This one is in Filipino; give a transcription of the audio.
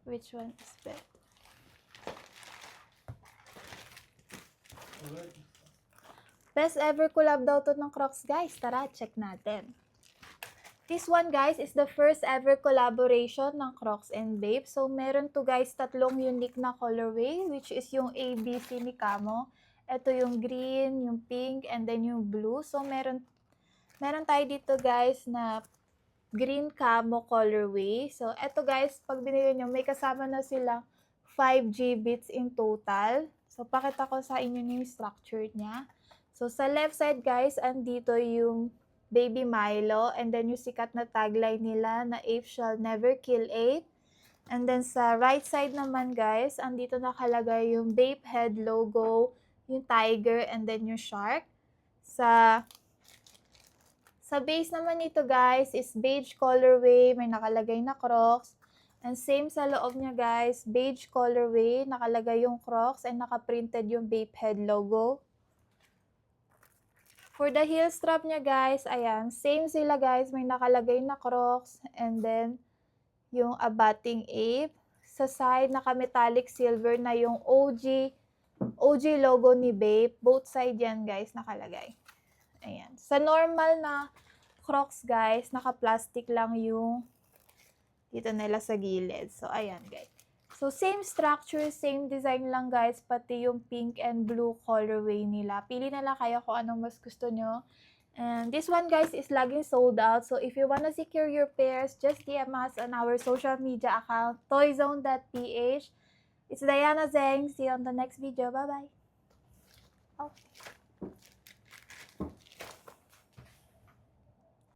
Which one is better? Best ever collab daw to ng Crocs, guys. Tara, check natin. This one, guys, is the first ever collaboration ng Crocs and Babe. So, meron to, guys, tatlong unique na colorway, which is yung ABC ni Camo. Ito yung green, yung pink, and then yung blue. So, meron tayo dito, guys, na green camo colorway. So, ito, guys, pag binili nyo, may kasama na silang 5G bits in total. So, pakita ko sa inyo yung structure niya. So, sa left side, guys, andito yung Baby Milo. And then, yung sikat na tagline nila na Ape shall never kill ape. And then, sa right side naman, guys, andito nakalagay yung Bape head logo, yung tiger, and then yung shark. Sa base naman nito, guys, is beige colorway. May nakalagay na Crocs. And same sa loob niya, guys, beige colorway. Nakalagay yung Crocs and nakaprinted yung Bape head logo. For the heel strap niya, guys, ayan, same sila, guys. May nakalagay na Crocs and then yung abating ape. Sa side, naka-metallic silver na yung OG logo ni Bape. Both side yan, guys, nakalagay. Ayan. Sa normal na Crocs, guys, naka-plastic lang yung dito nila sa gilid. So, ayan, guys. So, same structure, same design lang, guys, pati yung pink and blue colorway nila. Pili na lang kayo kung anong mas gusto nyo. And this one, guys, is laging sold out. So, if you wanna secure your pairs, just DM us on our social media account, toyzone.ph. It's Diana Zeng. See you on the next video. Bye-bye. Okay.